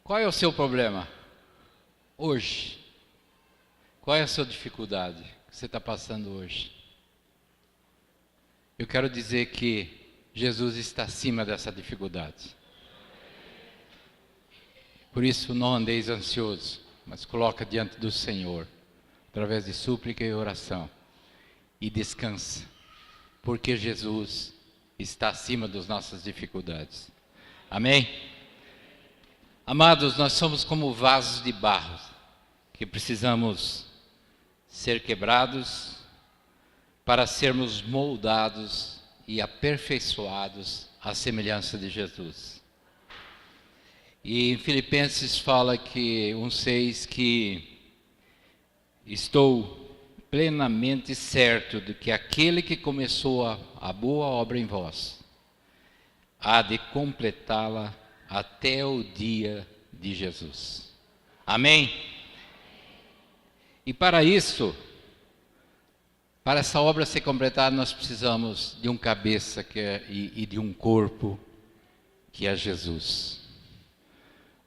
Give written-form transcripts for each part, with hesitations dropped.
Qual é o seu problema hoje? Qual é a sua dificuldade que você está passando hoje? Eu quero dizer que Jesus está acima dessa dificuldade. Por isso não andeis ansioso, mas coloca diante do Senhor, através de súplica e oração, e descansa, porque Jesus está acima das nossas dificuldades. Amém? Amados, nós somos como vasos de barro, que precisamos ser quebrados para sermos moldados e aperfeiçoados à semelhança de Jesus. E em Filipenses fala que 1,6 que estou plenamente certo de que aquele que começou a boa obra em vós há de completá-la até o dia de Jesus. Amém? E para isso, para essa obra ser completada, nós precisamos de um cabeça e de um corpo que é Jesus.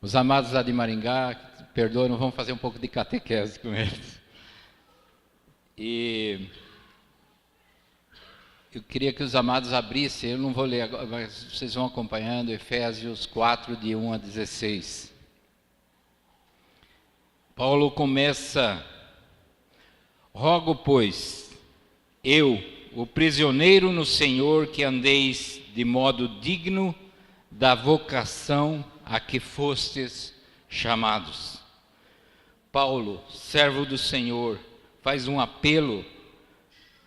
Os amados lá de Maringá, perdoem, vamos fazer um pouco de catequese com eles. E eu queria que os amados abrissem, eu não vou ler agora, mas vocês vão acompanhando, Efésios 4, de 1 a 16. Paulo começa: rogo, pois, eu, o prisioneiro no Senhor, que andeis de modo digno da vocação a que fostes chamados. Paulo, servo do Senhor, faz um apelo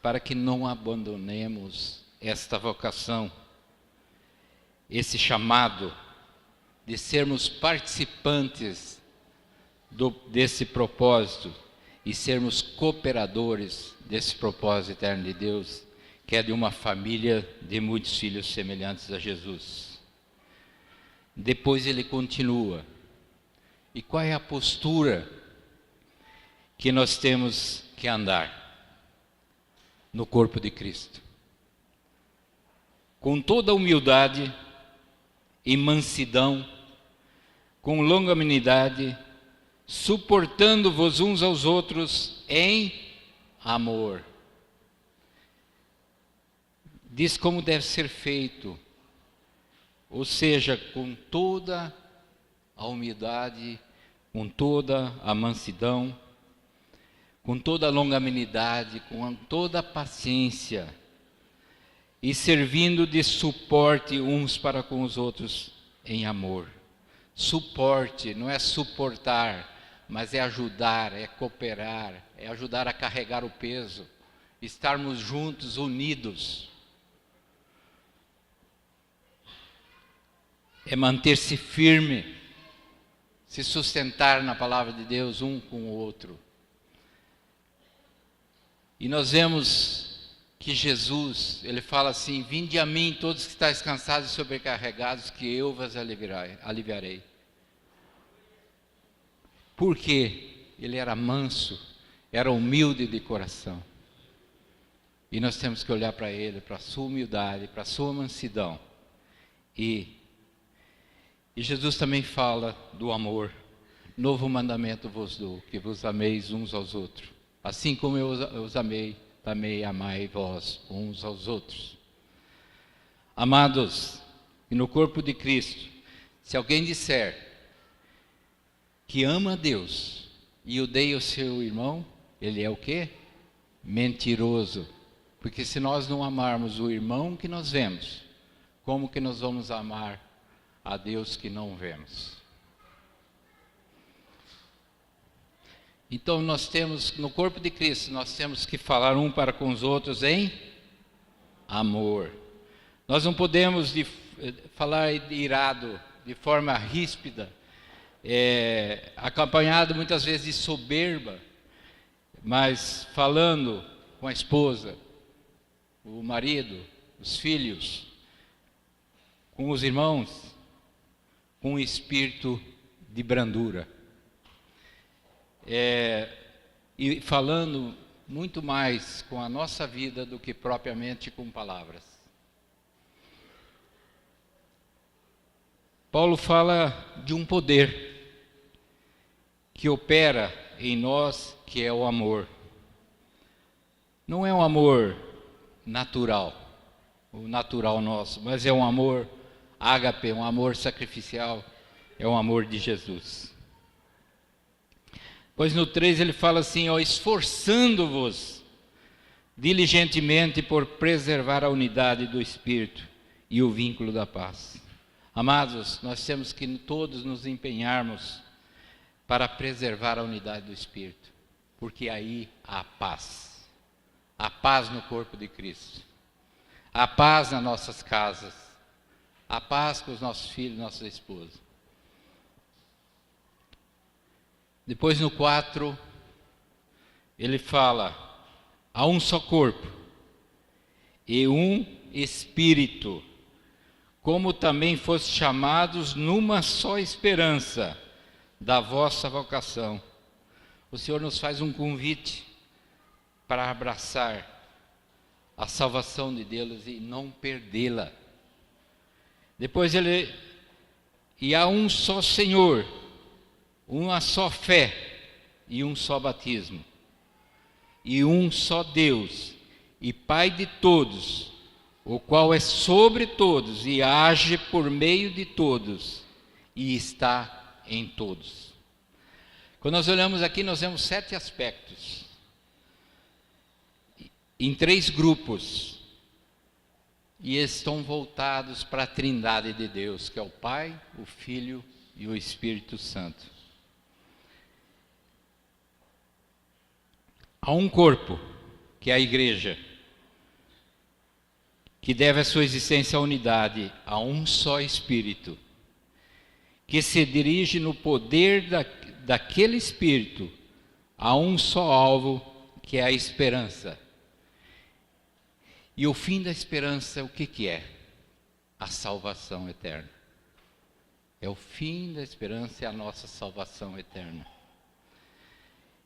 para que não abandonemos esta vocação, esse chamado de sermos participantes desse propósito e sermos cooperadores desse propósito eterno de Deus, que é de uma família de muitos filhos semelhantes a Jesus. Depois ele continua. E qual é a postura que nós temos que andar no corpo de Cristo? Com toda humildade e mansidão, com longanimidade, suportando-vos uns aos outros em amor. Diz como deve ser feito, ou seja, com toda a humildade, com toda a mansidão, com toda a longanimidade, com toda a paciência, e servindo de suporte uns para com os outros em amor. Suporte não é suportar, mas é ajudar, é cooperar, é ajudar a carregar o peso, estarmos juntos, unidos. É manter-se firme, se sustentar na palavra de Deus um com o outro. E nós vemos que Jesus, ele fala assim: vinde a mim todos que estáis cansados e sobrecarregados, que eu vos aliviarei. Porque ele era manso, era humilde de coração. E nós temos que olhar para ele, para a sua humildade, para a sua mansidão. E Jesus também fala do amor. Novo mandamento vos dou, que vos ameis uns aos outros. Assim como eu os amei, também amai vós uns aos outros. Amados, e no corpo de Cristo, se alguém disser que ama a Deus e odeia o seu irmão, ele é o quê? Mentiroso. Porque se nós não amarmos o irmão que nós vemos, como que nós vamos amar a Deus que não vemos? Então nós temos, no corpo de Cristo, nós temos que falar um para com os outros em amor. Nós não podemos falar irado, de forma ríspida, acompanhado muitas vezes de soberba, mas falando com a esposa, o marido, os filhos, com os irmãos, com um espírito de brandura. E falando muito mais com a nossa vida do que propriamente com palavras. Paulo fala de um poder. que opera em nós, que é o amor. Não é um amor natural, o natural nosso, mas é um amor ágape, um amor sacrificial, é um amor de Jesus. Pois no 3 ele fala assim, ó, esforçando-vos diligentemente por preservar a unidade do Espírito e o vínculo da paz. Amados, nós temos que todos nos empenharmos para preservar a unidade do Espírito, porque aí há paz. Há paz no corpo de Cristo. Há paz nas nossas casas. Há paz com os nossos filhos, nossas esposas. Depois no 4, ele fala, há um só corpo e um Espírito, como também foste chamados numa só esperança da vossa vocação. O Senhor nos faz um convite para abraçar a salvação de Deus e não perdê-la. Depois e há um só Senhor, uma só fé e um só batismo, e um só Deus e Pai de todos, o qual é sobre todos e age por meio de todos e está em todos. Quando nós olhamos aqui, nós vemos 7 aspectos, em 3 grupos, e estão voltados para a Trindade de Deus, que é o Pai, o Filho e o Espírito Santo. Há um corpo, que é a igreja, que deve a sua existência à unidade, a um só Espírito, que se dirige no poder daquele Espírito a um só alvo, que é a esperança. E o fim da esperança, o que é? A salvação eterna. É o fim da esperança, é a nossa salvação eterna.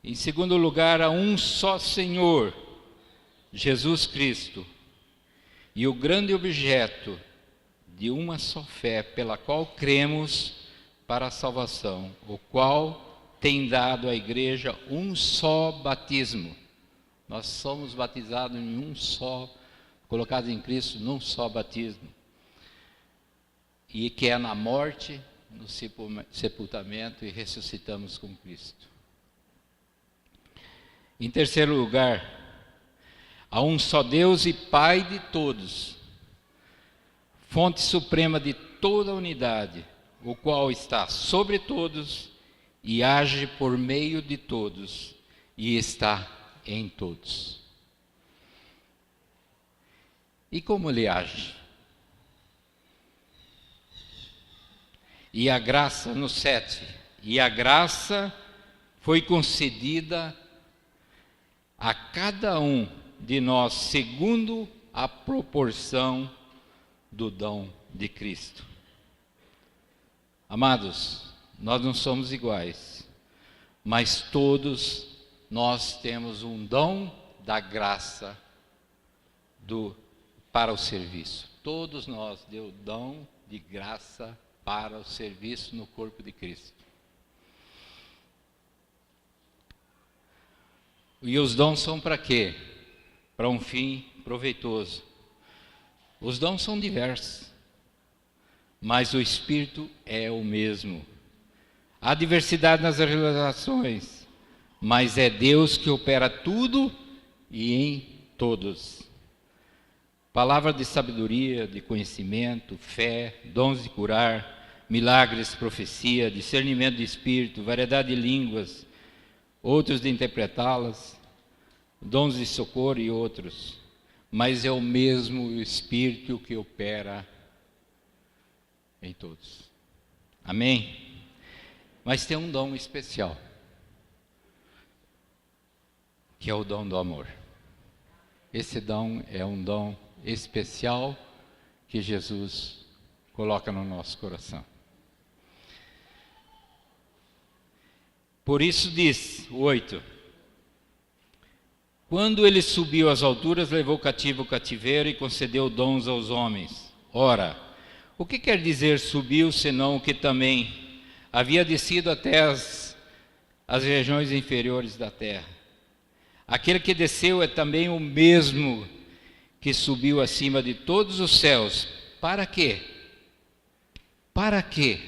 Em segundo lugar, há um só Senhor, Jesus Cristo, e o grande objeto de uma só fé, pela qual cremos para a salvação, o qual tem dado à igreja um só batismo. Nós somos batizados em um só, colocados em Cristo num só batismo, e que é na morte, no sepultamento, e ressuscitamos com Cristo. Em terceiro lugar, há um só Deus e Pai de todos, fonte suprema de toda a unidade, o qual está sobre todos e age por meio de todos e está em todos. E como ele age? E a graça, no 7, e a graça foi concedida a cada um de nós segundo a proporção do dom de Cristo. Amados, nós não somos iguais, mas todos nós temos um dom da graça para o serviço. Todos nós deu dom de graça para o serviço no corpo de Cristo. E os dons são para quê? Para um fim proveitoso. Os dons são diversos, mas o Espírito é o mesmo. Há diversidade nas realizações, mas é Deus que opera tudo e em todos. Palavra de sabedoria, de conhecimento, fé, dons de curar, milagres, profecia, discernimento de espírito, variedade de línguas, outros de interpretá-las, dons de socorro e outros. Mas é o mesmo Espírito que opera em todos. Amém? Mas tem um dom especial, que é o dom do amor. Esse dom é um dom especial que Jesus coloca no nosso coração. Por isso diz, o 8, quando ele subiu às alturas, levou cativo o cativeiro e concedeu dons aos homens. Ora, o que quer dizer subiu, senão o que também havia descido até as regiões inferiores da terra. Aquele que desceu é também o mesmo que subiu acima de todos os céus. Para quê? Para quê?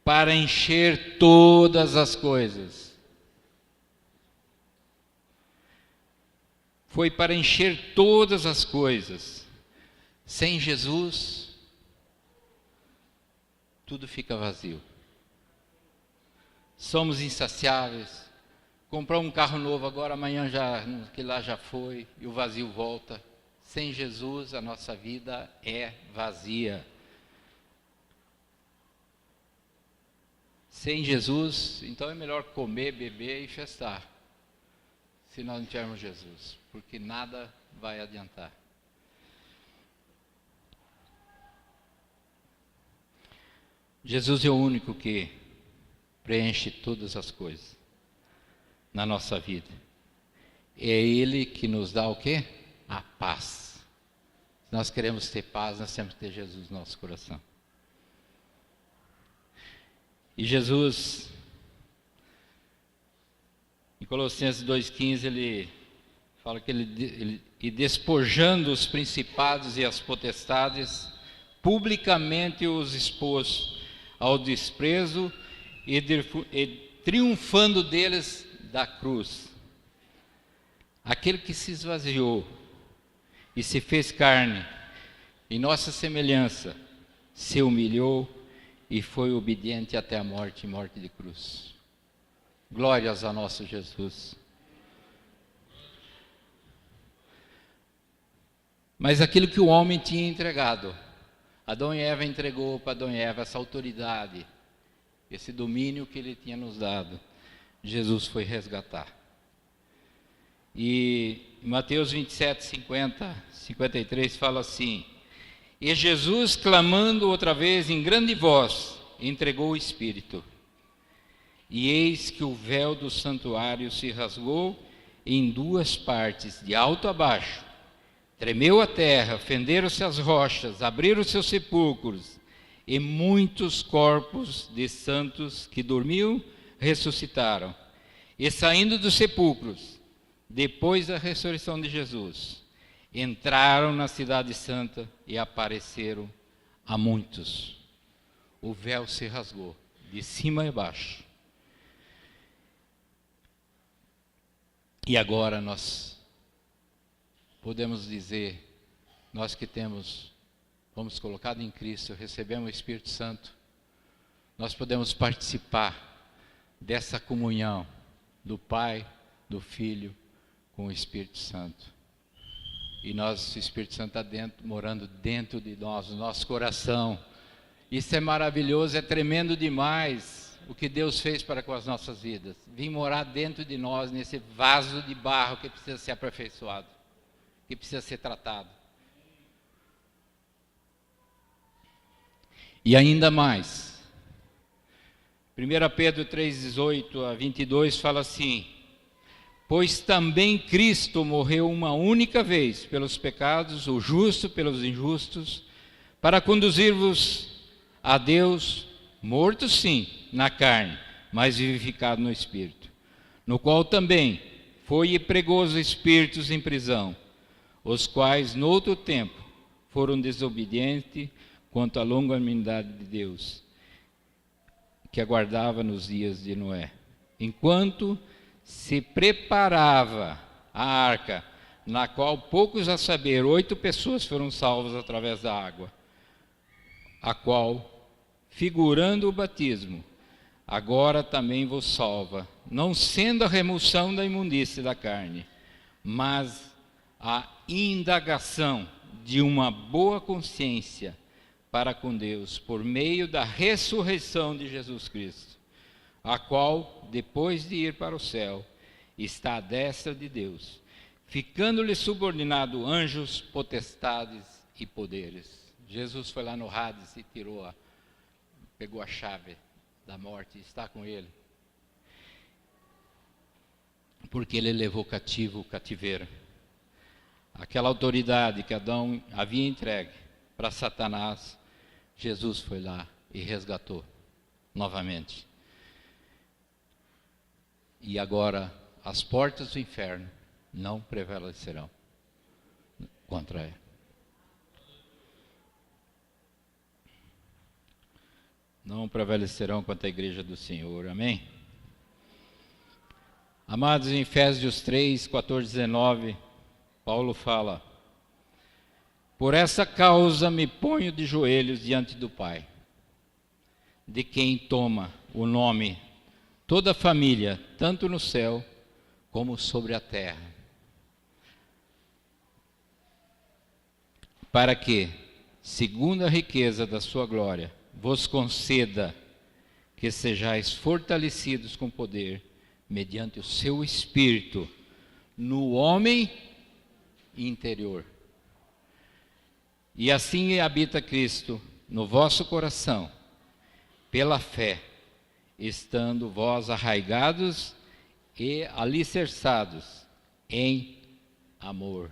Para encher todas as coisas. Foi para encher todas as coisas. Sem Jesus, tudo fica vazio. Somos insaciáveis. Comprar um carro novo agora, amanhã que lá já foi, e o vazio volta. Sem Jesus, a nossa vida é vazia. Sem Jesus, então é melhor comer, beber e festar, se nós não tivermos Jesus, porque nada vai adiantar. Jesus é o único que preenche todas as coisas na nossa vida. É Ele que nos dá o quê? A paz. Se nós queremos ter paz, nós temos que ter Jesus no nosso coração. E Jesus, em Colossenses 2,15, ele fala que ele despojando os principados e as potestades, publicamente os expôs ao desprezo e triunfando deles da cruz. Aquele que se esvaziou e se fez carne, em nossa semelhança, se humilhou e foi obediente até a morte, morte de cruz. Glórias a nosso Jesus. Mas aquilo que o homem tinha entregado, Adão e Eva entregou para Adão e Eva essa autoridade, esse domínio que ele tinha nos dado. Jesus foi resgatar. E em Mateus 27, 53 fala assim: e Jesus, clamando outra vez em grande voz, entregou o Espírito. E eis que o véu do santuário se rasgou em duas partes, de alto a baixo. Tremeu a terra, fenderam-se as rochas, abriram-se os sepulcros, e muitos corpos de santos que dormiam ressuscitaram. E saindo dos sepulcros, depois da ressurreição de Jesus, entraram na cidade santa e apareceram a muitos. O véu se rasgou, de cima a baixo. E agora nós podemos dizer, nós que fomos colocados em Cristo, recebemos o Espírito Santo, nós podemos participar dessa comunhão do Pai, do Filho, com o Espírito Santo. E o Espírito Santo está morando dentro de nós, no nosso coração. Isso é maravilhoso, é tremendo demais o que Deus fez para com as nossas vidas. Vim morar dentro de nós, nesse vaso de barro que precisa ser aperfeiçoado, que precisa ser tratado. E ainda mais, 1 Pedro 3,18 a 22 fala assim: pois também Cristo morreu uma única vez pelos pecados, o justo pelos injustos, para conduzir-vos a Deus, morto sim, na carne, mas vivificado no Espírito, no qual também foi e pregou os espíritos em prisão, os quais, noutro tempo, foram desobedientes quanto à longanimidade de Deus, que aguardava nos dias de Noé, enquanto se preparava a arca, na qual poucos a saber, 8 pessoas foram salvas através da água, a qual, figurando o batismo, agora também vos salva, não sendo a remoção da imundície da carne, mas a indagação de uma boa consciência para com Deus, por meio da ressurreição de Jesus Cristo, a qual, depois de ir para o céu, está à destra de Deus, ficando-lhe subordinado anjos, potestades e poderes. Jesus foi lá no Hades e pegou a chave da morte e está com ele. Porque ele levou cativo o cativeiro. Aquela autoridade que Adão havia entregue para Satanás, Jesus foi lá e resgatou novamente. E agora as portas do inferno não prevalecerão contra ela. Não prevalecerão contra a igreja do Senhor. Amém? Amados, em Efésios 3, 14, 19, Paulo fala: por essa causa me ponho de joelhos diante do Pai, de quem toma o nome toda a família, tanto no céu como sobre a terra, para que, segundo a riqueza da sua glória, vos conceda que sejais fortalecidos com poder, mediante o seu Espírito, no homem interior. E assim habita Cristo no vosso coração, pela fé, estando vós arraigados e alicerçados em amor,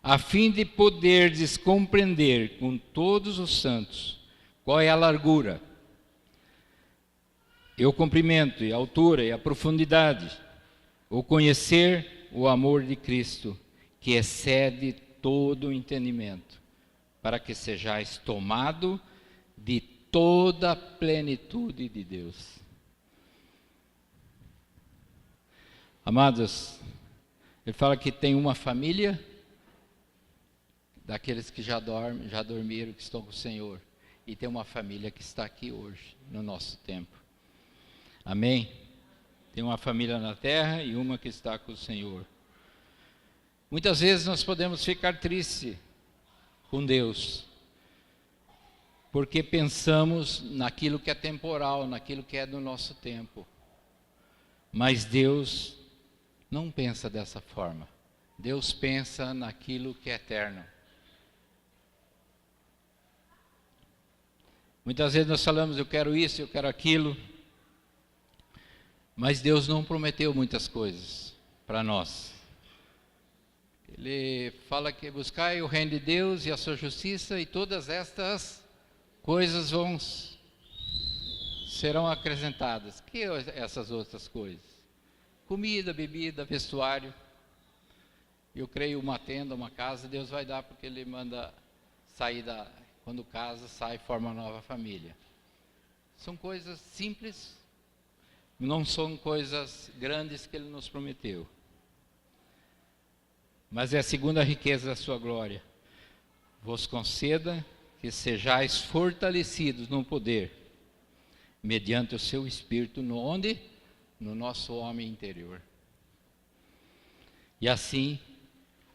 a fim de poderdes compreender com todos os santos qual é a largura, e o comprimento, e a altura, e a profundidade, o conhecer o amor de Cristo, que excede todo o entendimento, para que sejais tomado de toda a plenitude de Deus. Amados, ele fala que tem uma família daqueles que já dormiram, que estão com o Senhor, e tem uma família que está aqui hoje, no nosso tempo. Amém? Tem uma família na terra e uma que está com o Senhor. Muitas vezes nós podemos ficar tristes com Deus, porque pensamos naquilo que é temporal, naquilo que é do nosso tempo. Mas Deus não pensa dessa forma. Deus pensa naquilo que é eterno. Muitas vezes nós falamos, eu quero isso, eu quero aquilo. Mas Deus não prometeu muitas coisas para nós. Ele fala que buscai o reino de Deus e a sua justiça, e todas estas coisas serão acrescentadas. Que essas outras coisas? Comida, bebida, vestuário. Eu creio uma tenda, uma casa, Deus vai dar, porque Ele manda sair quando casa, sai e forma uma nova família. São coisas simples, não são coisas grandes que Ele nos prometeu. Mas é a segunda riqueza da sua glória. Vos conceda que sejais fortalecidos no poder, mediante o seu Espírito, onde? No nosso homem interior. E assim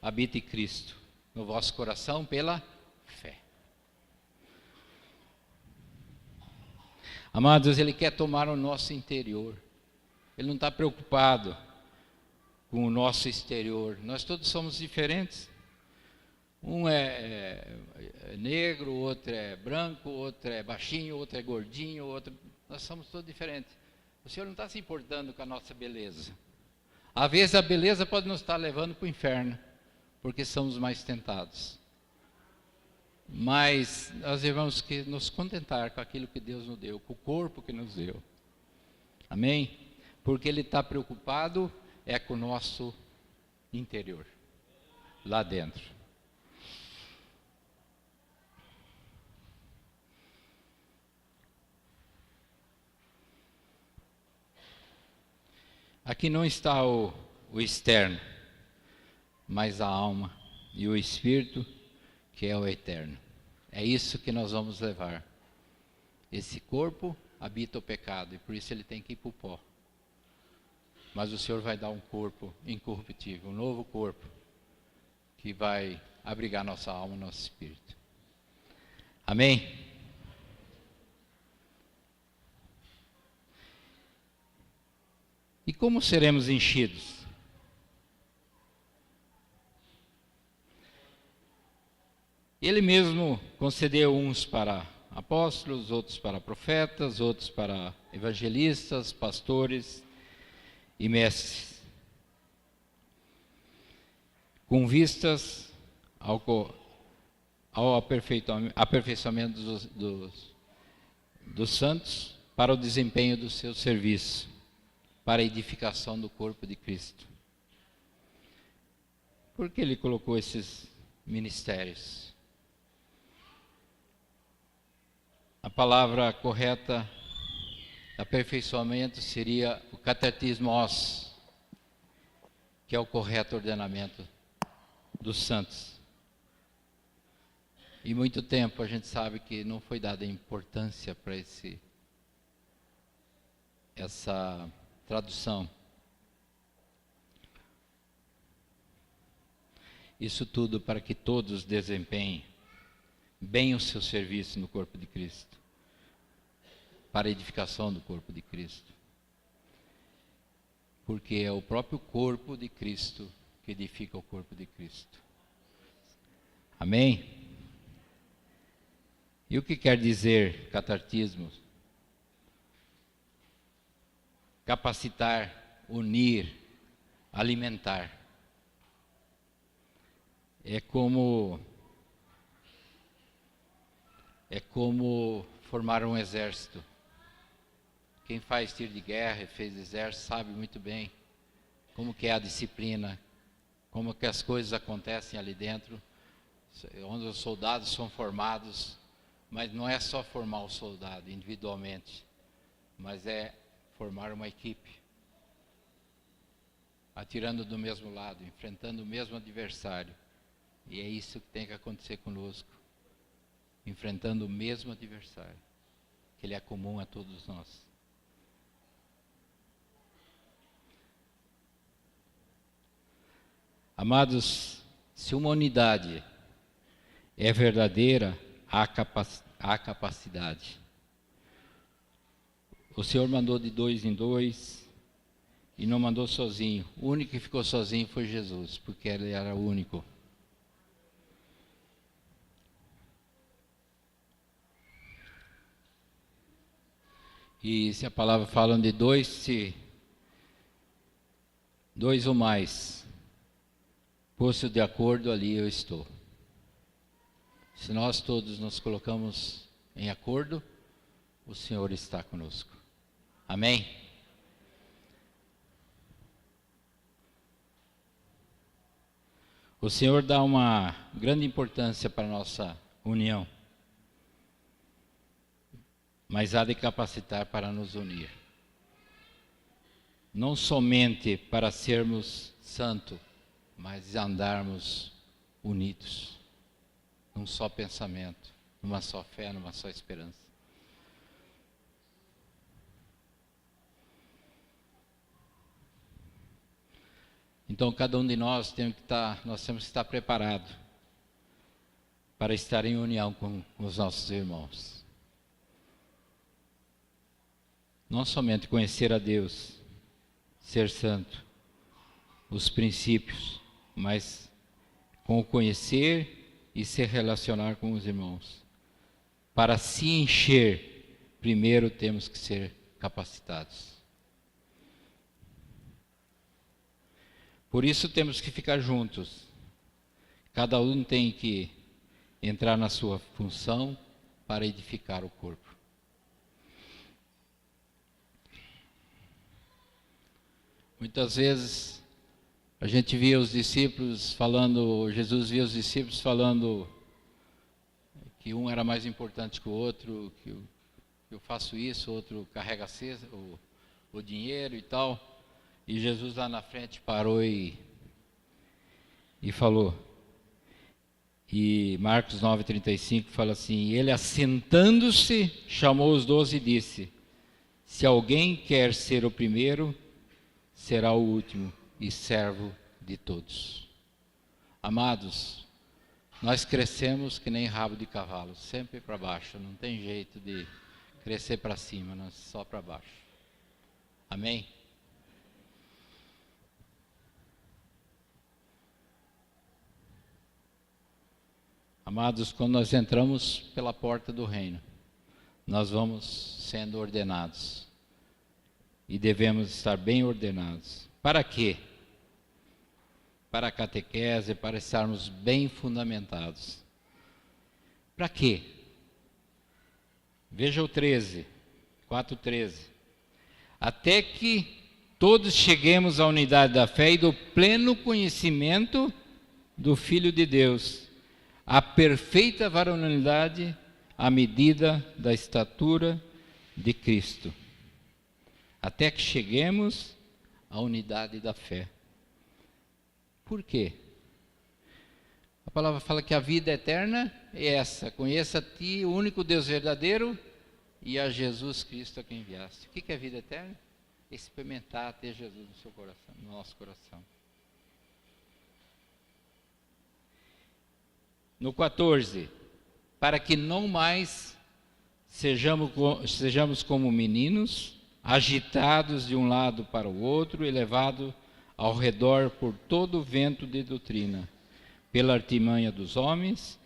habite Cristo no vosso coração pela fé. Amados, Ele quer tomar o nosso interior. Ele não está preocupado com o nosso exterior. Nós todos somos diferentes. Um é negro, outro é branco, outro é baixinho, outro é gordinho, outro... Nós somos todos diferentes. O Senhor não está se importando com a nossa beleza. Às vezes a beleza pode nos estar levando para o inferno, porque somos mais tentados. Mas nós devemos que nos contentar com aquilo que Deus nos deu, com o corpo que nos deu. Amém? Porque Ele está preocupado com o nosso interior, lá dentro. Aqui não está o externo, mas a alma e o espírito, que é o eterno. É isso que nós vamos levar. Esse corpo habita o pecado, e por isso ele tem que ir para o pó. Mas o Senhor vai dar um corpo incorruptível, um novo corpo, que vai abrigar nossa alma e nosso espírito. Amém? E como seremos enchidos? Ele mesmo concedeu uns para apóstolos, outros para profetas, outros para evangelistas, pastores e mestres, com vistas ao aperfeiçoamento dos santos para o desempenho do seu serviço, para a edificação do corpo de Cristo. Por que ele colocou esses ministérios? A palavra correta, aperfeiçoamento, seria o catequismos, que é o correto ordenamento dos santos. E muito tempo a gente sabe que não foi dada importância para essa tradução. Isso tudo para que todos desempenhem bem o seu serviço no corpo de Cristo, para a edificação do corpo de Cristo. Porque é o próprio corpo de Cristo que edifica o corpo de Cristo. Amém? E o que quer dizer catequismo? Capacitar, unir, alimentar. É como formar um exército. Quem faz tiro de guerra e fez exército sabe muito bem como que é a disciplina, como que as coisas acontecem ali dentro, onde os soldados são formados, mas não é só formar o soldado individualmente, mas é formar uma equipe, atirando do mesmo lado, enfrentando o mesmo adversário. E é isso que tem que acontecer conosco, enfrentando o mesmo adversário, que ele é comum a todos nós. Amados, se uma unidade é verdadeira, há capacidade. O Senhor mandou de 2 em 2 e não mandou sozinho. O único que ficou sozinho foi Jesus, porque ele era o único. E se a palavra fala de 2, se 2 ou mais, posto de acordo, ali eu estou. Se nós todos nos colocamos em acordo, o Senhor está conosco. Amém? O Senhor dá uma grande importância para a nossa união, mas há de capacitar para nos unir. Não somente para sermos santos, mas andarmos unidos, num só pensamento, numa só fé, numa só esperança. Então, cada um de nós temos que estar preparado para estar em união com os nossos irmãos. Não somente conhecer a Deus, ser santo, os princípios, mas com o conhecer e se relacionar com os irmãos. Para se encher, primeiro temos que ser capacitados. Por isso temos que ficar juntos. Cada um tem que entrar na sua função para edificar o corpo. Muitas vezes a gente via os discípulos falando, Jesus via os discípulos falando que um era mais importante que o outro, que eu faço isso, o outro carrega a cesta, o dinheiro e tal. E Jesus lá na frente parou e falou. E Marcos 9,35 fala assim: ele assentando-se, chamou os 12 e disse: se alguém quer ser o primeiro, será o último e servo de todos. Amados, nós crescemos que nem rabo de cavalo, sempre para baixo, não tem jeito de crescer para cima, nós só para baixo. Amém? Amados, quando nós entramos pela porta do reino, nós vamos sendo ordenados. E devemos estar bem ordenados. Para quê? Para a catequese, para estarmos bem fundamentados. Para quê? Veja o 13, 4:13. Até que todos cheguemos à unidade da fé e do pleno conhecimento do Filho de Deus, à perfeita varonilidade, à medida da estatura de Cristo, até que cheguemos à unidade da fé. Por quê? A palavra fala que a vida eterna é essa: conheça a ti, o único Deus verdadeiro, e a Jesus Cristo a quem enviaste. O que é vida eterna? Experimentar ter Jesus no seu coração, no nosso coração. No 14, para que não mais sejamos como meninos, agitados de um lado para o outro e levados ao redor por todo o vento de doutrina, pela artimanha dos homens,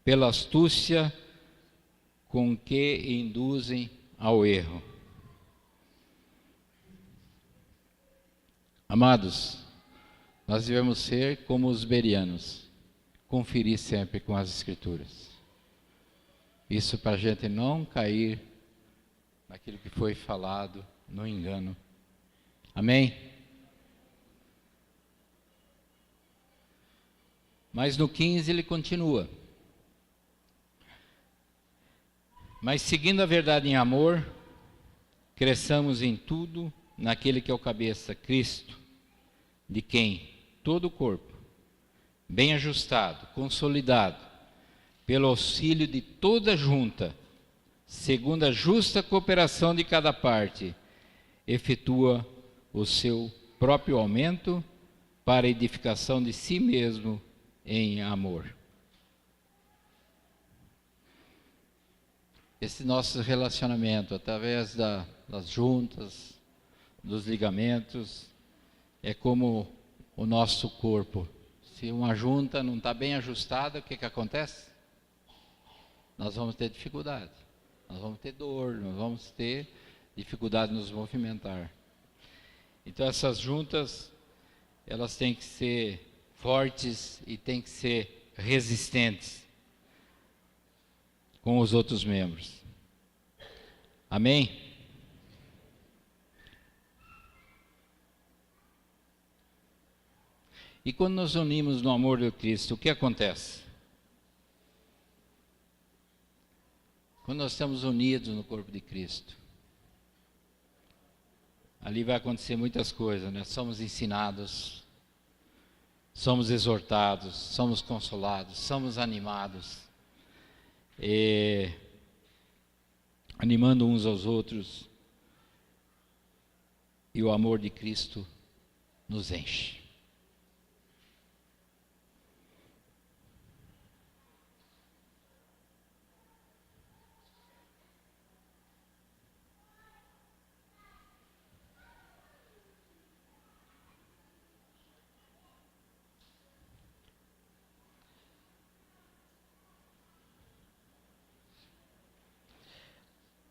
pela astúcia com que induzem ao erro. Amados, nós devemos ser como os bereanos, conferir sempre com as Escrituras. Isso para a gente não cair naquilo que foi falado, no engano. Amém? Mas no 15 ele continua. Mas seguindo a verdade em amor, cresçamos em tudo naquele que é o cabeça, Cristo, de quem todo o corpo, bem ajustado, consolidado, pelo auxílio de toda junta, segundo a justa cooperação de cada parte, efetua o seu próprio aumento para a edificação de si mesmo em amor. Esse nosso relacionamento, através das juntas, dos ligamentos, é como o nosso corpo. Se uma junta não está bem ajustada, o que acontece? Nós vamos ter dificuldade, nós vamos ter dor, nós vamos ter dificuldade de nos movimentar. Então essas juntas, elas têm que ser fortes e têm que ser resistentes com os outros membros. Amém? E quando nos unimos no amor de Cristo, o que acontece? Quando nós estamos unidos no corpo de Cristo, ali vai acontecer muitas coisas, né? Somos ensinados, somos exortados, somos consolados, somos animados, animando uns aos outros, e o amor de Cristo nos enche.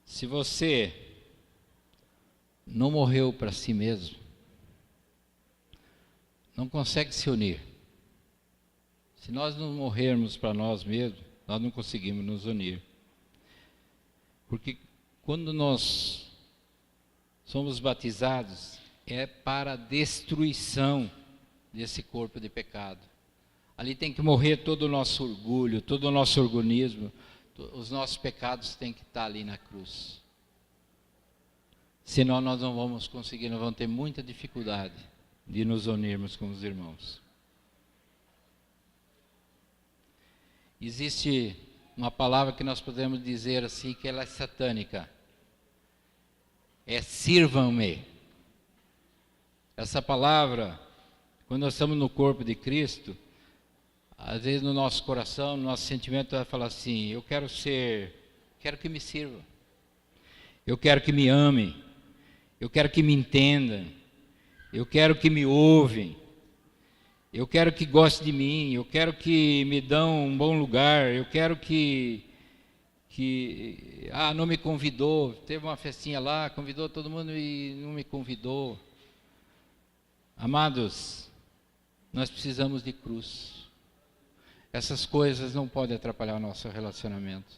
Se você não morreu para si mesmo, não consegue se unir. Se nós não morrermos para nós mesmos, nós não conseguimos nos unir. Porque quando nós somos batizados, é para a destruição desse corpo de pecado. Ali tem que morrer todo o nosso orgulho, todo o nosso organismo. Os nossos pecados têm que estar ali na cruz. Senão nós não vamos conseguir, nós vamos ter muita dificuldade de nos unirmos com os irmãos. Existe uma palavra que nós podemos dizer assim, que ela é satânica. É sirvam-me. Essa palavra, quando nós estamos no corpo de Cristo, às vezes no nosso coração, no nosso sentimento, vai falar assim: eu quero que me sirvam, eu quero que me amem, eu quero que me entendam, eu quero que me ouvem, eu quero que gostem de mim, eu quero que me dão um bom lugar, eu quero que não me convidou, teve uma festinha lá, convidou todo mundo e não me convidou. Amados, nós precisamos de cruz. Essas coisas não podem atrapalhar o nosso relacionamento.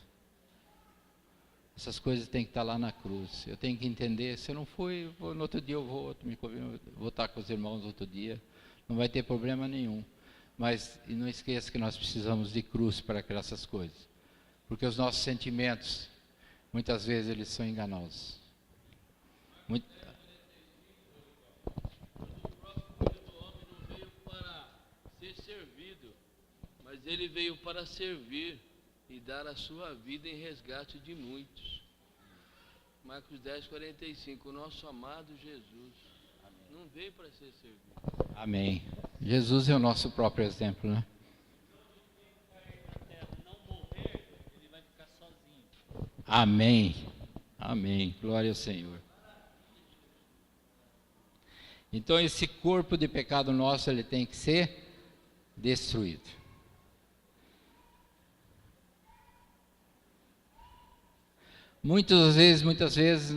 Essas coisas têm que estar lá na cruz. Eu tenho que entender, se eu não for, no outro dia eu vou estar com os irmãos no outro dia. Não vai ter problema nenhum. Mas e não esqueça que nós precisamos de cruz para criar essas coisas. Porque os nossos sentimentos, muitas vezes, eles são enganosos. Muito... O próprio Filho do Homem não veio para ser servido, mas ele veio para servir e dar a sua vida em resgate de muitos. Marcos 10, 45. O nosso amado Jesus não veio para ser servido. Amém. Jesus é o nosso próprio exemplo, né? Amém. Amém. Glória ao Senhor. Então esse corpo de pecado nosso, ele tem que ser destruído. Muitas vezes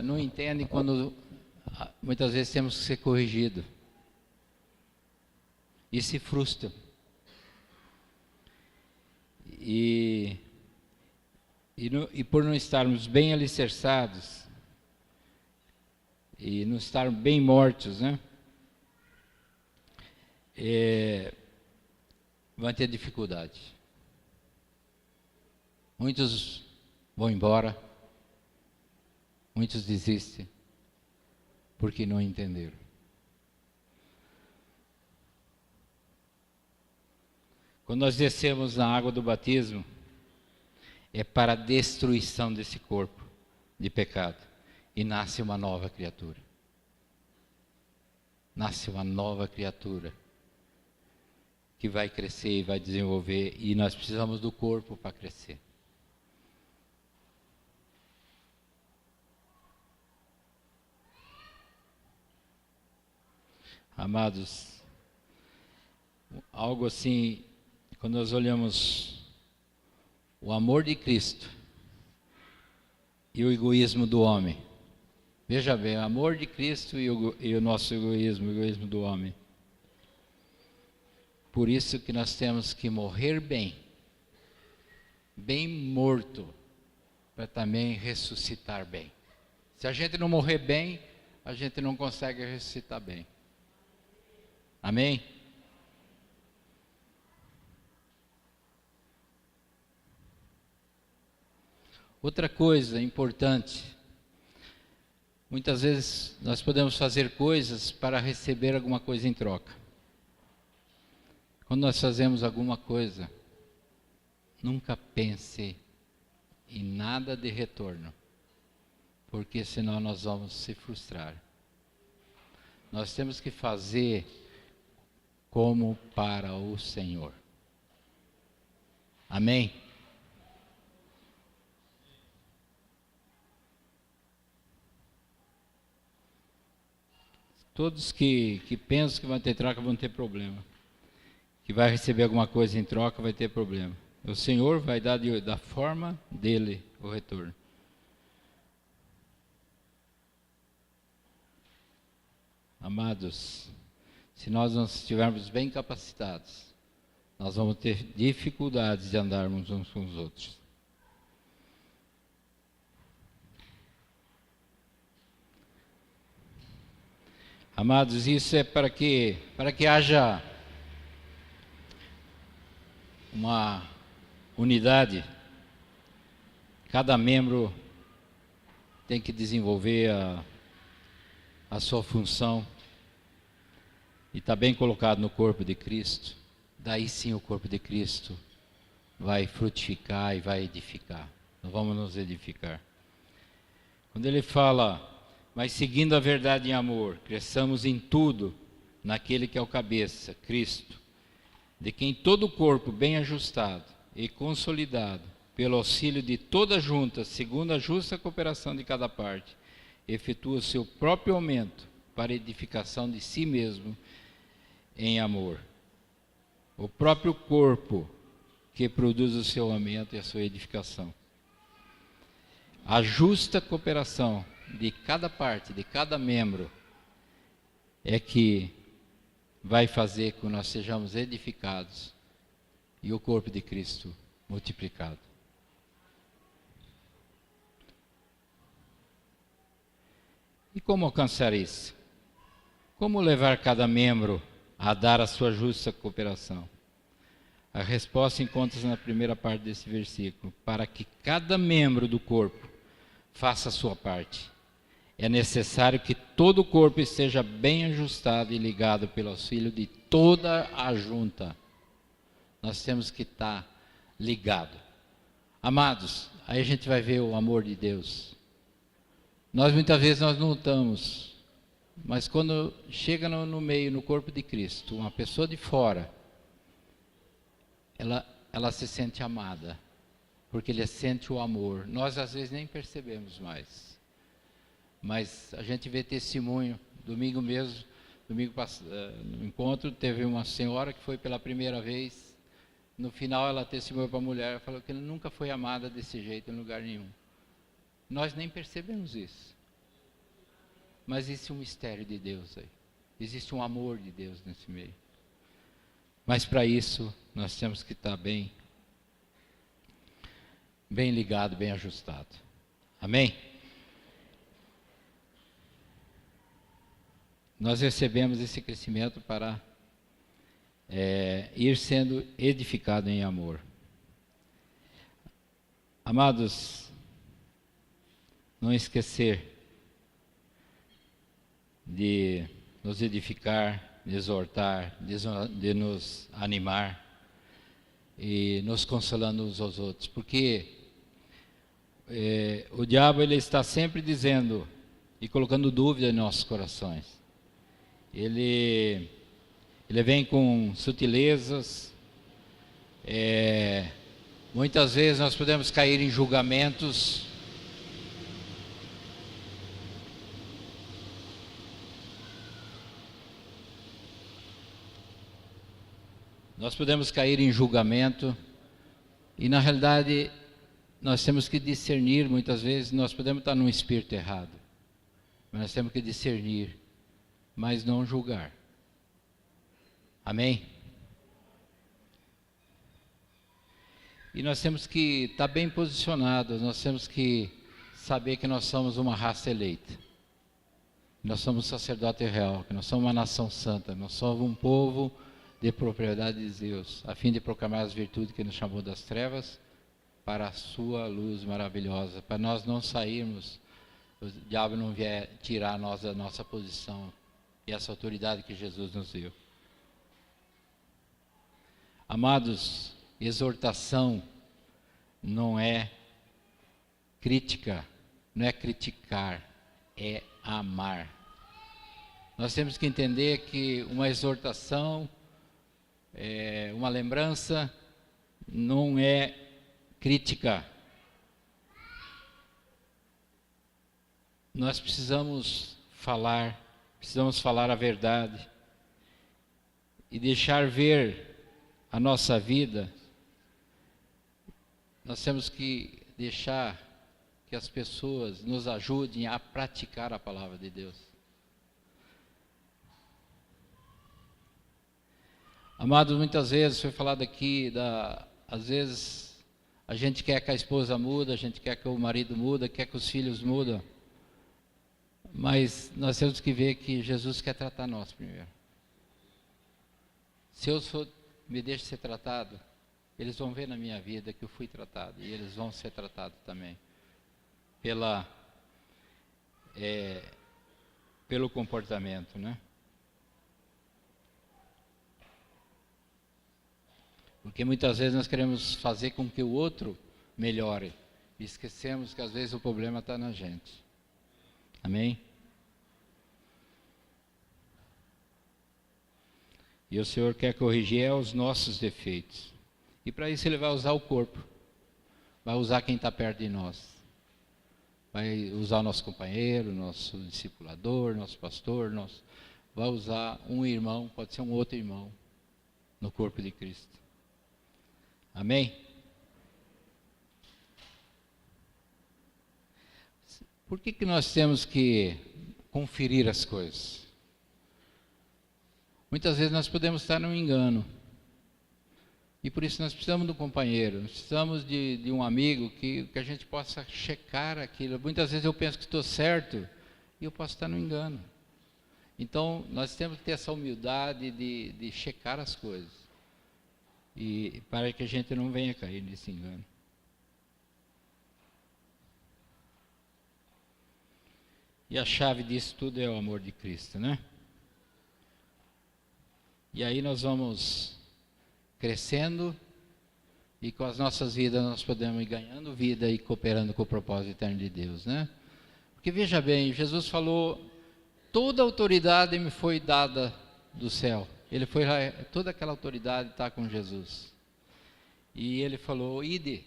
não entendem quando muitas vezes temos que ser corrigido. E se frustram. E por não estarmos bem alicerçados, e não estarmos bem mortos, né? Vão ter dificuldade. Muitos vão embora, muitos desistem, porque não entenderam. Quando nós descemos na água do batismo, é para a destruição desse corpo de pecado. E nasce uma nova criatura. Nasce uma nova criatura que vai crescer e vai desenvolver. E nós precisamos do corpo para crescer. Amados, algo assim, quando nós olhamos o amor de Cristo e o egoísmo do homem. Veja bem, o amor de Cristo e o nosso egoísmo, o egoísmo do homem. Por isso que nós temos que morrer bem, bem morto, para também ressuscitar bem. Se a gente não morrer bem, a gente não consegue ressuscitar bem. Amém? Outra coisa importante, muitas vezes nós podemos fazer coisas para receber alguma coisa em troca. Quando nós fazemos alguma coisa, nunca pense em nada de retorno, porque senão nós vamos se frustrar. Nós temos que fazer como para o Senhor. Amém? Todos que pensam que vão ter troca vão ter problema. Que vai receber alguma coisa em troca vai ter problema. O Senhor vai dar da forma dele o retorno. Amados, se nós não estivermos bem capacitados, nós vamos ter dificuldades de andarmos uns com os outros. Amados, isso é para que haja uma unidade. Cada membro tem que desenvolver a sua função e está bem colocado no corpo de Cristo. Daí sim o corpo de Cristo vai frutificar e vai edificar. Nós vamos nos edificar. Quando ele fala, mas seguindo a verdade em amor, cresçamos em tudo naquele que é o cabeça, Cristo, de quem todo o corpo bem ajustado e consolidado, pelo auxílio de toda junta, segundo a justa cooperação de cada parte, efetua o seu próprio aumento para a edificação de si mesmo em amor. O próprio corpo que produz o seu aumento e a sua edificação. A justa cooperação de cada parte, de cada membro, é que vai fazer com que nós sejamos edificados e o corpo de Cristo multiplicado. E como alcançar isso? Como levar cada membro a dar a sua justa cooperação? A resposta encontra-se na primeira parte desse versículo. Para que cada membro do corpo faça a sua parte, é necessário que todo o corpo esteja bem ajustado e ligado pelo auxílio de toda a junta. Nós temos que estar ligados. Amados, aí a gente vai ver o amor de Deus. Muitas vezes nós não estamos, mas quando chega no meio, no corpo de Cristo, uma pessoa de fora, ela se sente amada, porque ele sente o amor. Nós às vezes nem percebemos mais, mas a gente vê testemunho. Domingo mesmo, no encontro, teve uma senhora que foi pela primeira vez. No final ela testemunhou para a mulher, falou que ela nunca foi amada desse jeito em lugar nenhum. Nós nem percebemos isso, mas existe um mistério de Deus aí, existe um amor de Deus nesse meio. Mas para isso nós temos que estar bem ligado, bem ajustado. Amém? Nós recebemos esse crescimento para ir sendo edificado em amor. Amados, não esquecer de nos edificar, de exortar, de nos animar e nos consolando uns aos outros, porque o diabo ele está sempre dizendo e colocando dúvida em nossos corações. Ele vem com sutilezas. Muitas vezes nós podemos cair em julgamentos. Nós podemos cair em julgamento e, na realidade, nós temos que discernir. Muitas vezes nós podemos estar num espírito errado, mas nós temos que discernir, mas não julgar. Amém? E nós temos que estar bem posicionados, nós temos que saber que nós somos uma raça eleita, nós somos um sacerdote real, que nós somos uma nação santa, nós somos um povo de propriedade de Deus, a fim de proclamar as virtudes que nos chamou das trevas para a sua luz maravilhosa, para nós não sairmos, o diabo não vier tirar nós da nossa posição e essa autoridade que Jesus nos deu. Amados, exortação não é crítica, não é criticar, é amar. Nós temos que entender que uma exortação, uma lembrança, não é crítica. Nós precisamos falar a verdade e deixar ver a nossa vida. Nós temos que deixar que as pessoas nos ajudem a praticar a palavra de Deus. Amados, muitas vezes foi falado aqui, às vezes a gente quer que a esposa muda, a gente quer que o marido muda, quer que os filhos mudam, mas nós temos que ver que Jesus quer tratar nós primeiro. Se eu me deixo ser tratado, eles vão ver na minha vida que eu fui tratado, e eles vão ser tratados também pelo comportamento, né? Porque muitas vezes nós queremos fazer com que o outro melhore e esquecemos que às vezes o problema está na gente. Amém? E o Senhor quer corrigir os nossos defeitos. E para isso Ele vai usar o corpo. Vai usar quem está perto de nós. Vai usar o nosso companheiro, nosso discipulador, nosso pastor. Vai usar um irmão, pode ser um outro irmão, no corpo de Cristo. Amém? Por que nós temos que conferir as coisas? Muitas vezes nós podemos estar num engano. E por isso nós precisamos de um companheiro, precisamos de um amigo que a gente possa checar aquilo. Muitas vezes eu penso que estou certo e eu posso estar no engano. Então, nós temos que ter essa humildade de checar as coisas, e para que a gente não venha cair nesse engano. E a chave disso tudo é o amor de Cristo, né? E aí nós vamos crescendo, e com as nossas vidas nós podemos ir ganhando vida e cooperando com o propósito eterno de Deus, né? Porque veja bem, Jesus falou, toda autoridade me foi dada do céu. Ele foi lá, toda aquela autoridade está com Jesus. E ele falou, ide.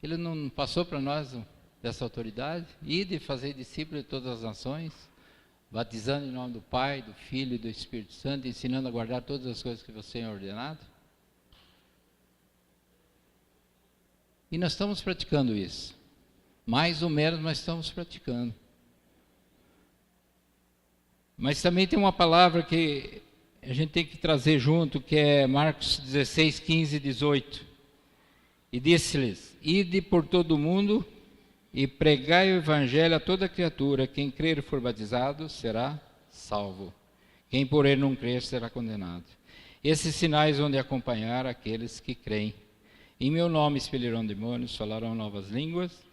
Ele não passou para nós dessa autoridade? Ide, fazer discípulos de todas as nações, batizando em nome do Pai, do Filho e do Espírito Santo, ensinando a guardar todas as coisas que você tem ordenado. E nós estamos praticando isso. Mais ou menos, mas estamos praticando. Mas também tem uma palavra que a gente tem que trazer junto, que é Marcos 16, 15 e 18. E disse-lhes, ide por todo o mundo e pregai o evangelho a toda criatura. Quem crer e for batizado será salvo. Quem por ele não crer será condenado. Esses sinais vão de acompanhar aqueles que creem. Em meu nome expelirão demônios, falarão novas línguas,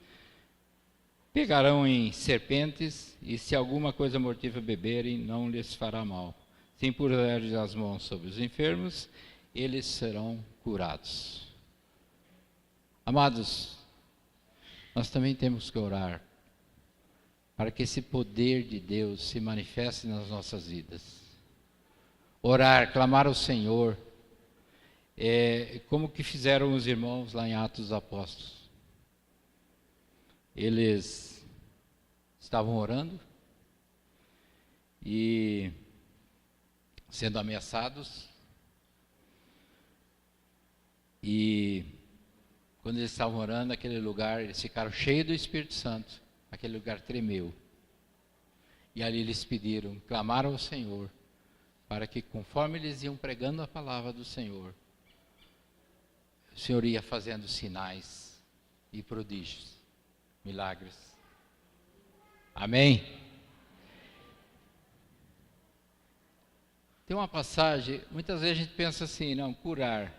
pegarão em serpentes, e se alguma coisa mortífera beberem, não lhes fará mal. Se impuserem as mãos sobre os enfermos, eles serão curados. Amados, nós também temos que orar para que esse poder de Deus se manifeste nas nossas vidas. Orar, clamar ao Senhor, como que fizeram os irmãos lá em Atos dos Apóstolos. Eles estavam orando e sendo ameaçados, e quando eles estavam orando naquele lugar, eles ficaram cheios do Espírito Santo, aquele lugar tremeu, e ali eles pediram, clamaram ao Senhor, para que conforme eles iam pregando a palavra do Senhor, o Senhor ia fazendo sinais e prodígios, milagres. Amém? Tem uma passagem, muitas vezes a gente pensa assim, não, curar.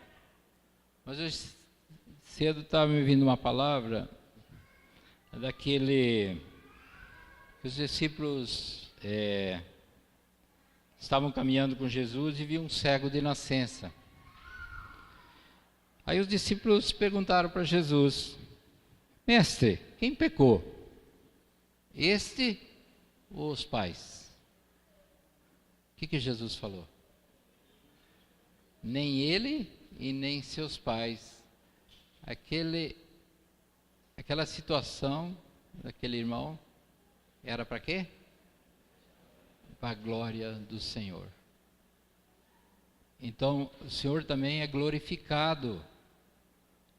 Mas hoje cedo estava me vindo uma palavra daquele que os discípulos estavam caminhando com Jesus e viam um cego de nascença. Aí os discípulos perguntaram para Jesus, mestre, quem pecou? Este ou os pais? O que Jesus falou? Nem ele e nem seus pais. Aquela situação daquele irmão era para quê? Para a glória do Senhor. Então, o Senhor também é glorificado,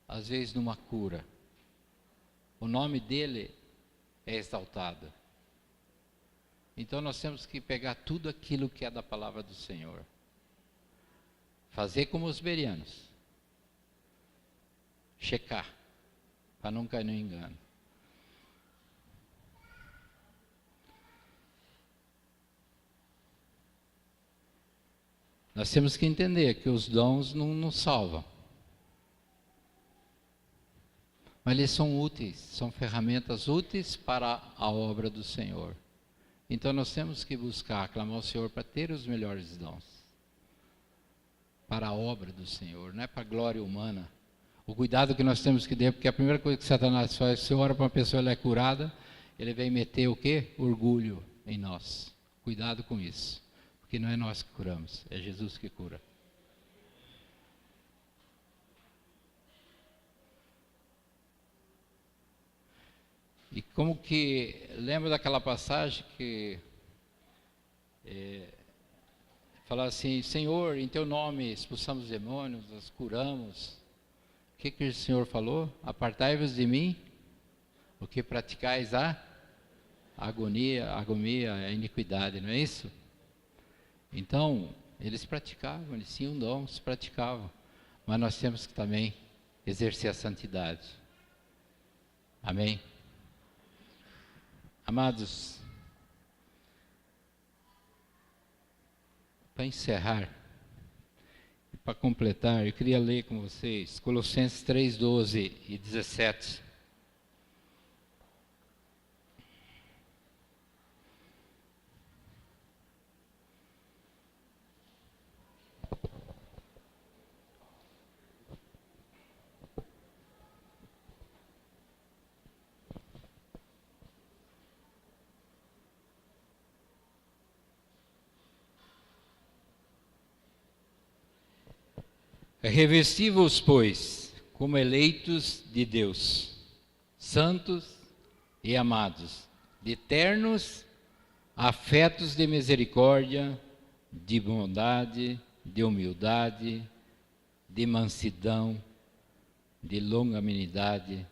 às vezes numa cura. O nome dele é exaltado. Então nós temos que pegar tudo aquilo que é da palavra do Senhor. Fazer como os bereanos. Checar, para não cair no engano. Nós temos que entender que os dons não nos salvam. Mas eles são úteis, são ferramentas úteis para a obra do Senhor. Então nós temos que buscar, clamar ao Senhor para ter os melhores dons. Para a obra do Senhor, não é para a glória humana. O cuidado que nós temos que ter, porque a primeira coisa que Satanás faz, se ora para uma pessoa, ela é curada, ele vem meter o quê? Orgulho em nós. Cuidado com isso, porque não é nós que curamos, é Jesus que cura. E como que, lembra daquela passagem que fala assim, Senhor, em teu nome expulsamos demônios, nós curamos. O que o Senhor falou? Apartai-vos de mim, o que praticais a agonia, a iniquidade, não é isso? Então, eles praticavam, eles tinham dons, praticavam. Mas nós temos que também exercer a santidade. Amém? Amados, para encerrar, para completar, eu queria ler com vocês Colossenses 3, 12 e 17. Revesti-vos, pois, como eleitos de Deus, santos e amados, de ternos afetos de misericórdia, de bondade, de humildade, de mansidão, de longanimidade.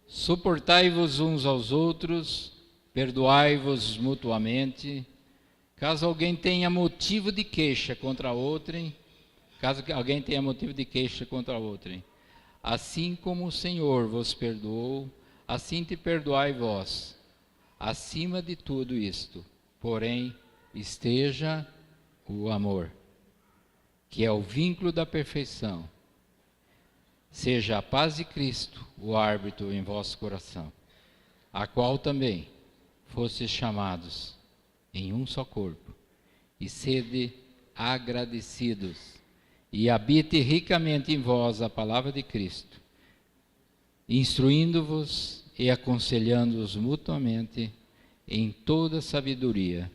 Suportai-vos uns aos outros, perdoai-vos mutuamente, caso alguém tenha motivo de queixa contra outrem, assim como o Senhor vos perdoou, assim te perdoai vós. Acima de tudo isto, porém, esteja o amor, que é o vínculo da perfeição. Seja a paz de Cristo o árbitro em vosso coração, a qual também fostes chamados em um só corpo, e sede agradecidos. E habite ricamente em vós a palavra de Cristo, instruindo-vos e aconselhando-vos mutuamente em toda sabedoria,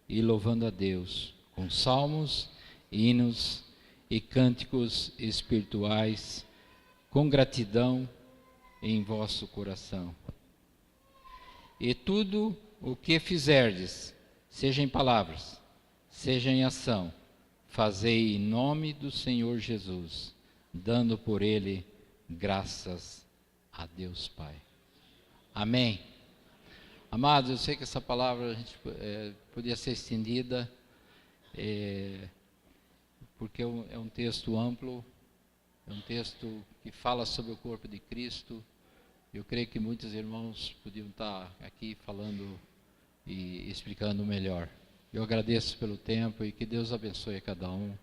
e louvando a Deus com salmos, hinos e cânticos espirituais, com gratidão em vosso coração. E tudo o que fizerdes, seja em palavras, seja em ação, fazei em nome do Senhor Jesus, dando por ele graças a Deus Pai. Amém. Amados, eu sei que essa palavra a gente podia ser estendida, porque é um texto amplo, é um texto que fala sobre o corpo de Cristo. Eu creio que muitos irmãos podiam estar aqui falando e explicando melhor. Eu agradeço pelo tempo e que Deus abençoe a cada um.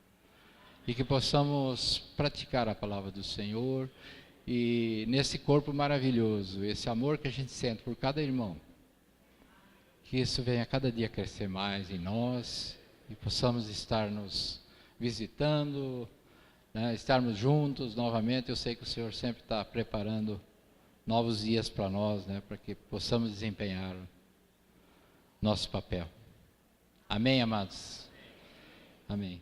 E que possamos praticar a palavra do Senhor. E nesse corpo maravilhoso, esse amor que a gente sente por cada irmão, que isso venha a cada dia crescer mais em nós. E possamos estar nos visitando, né, estarmos juntos novamente. Eu sei que o Senhor sempre está preparando novos dias para nós, né, para que possamos desempenhar nosso papel. Amém, amados? Amém.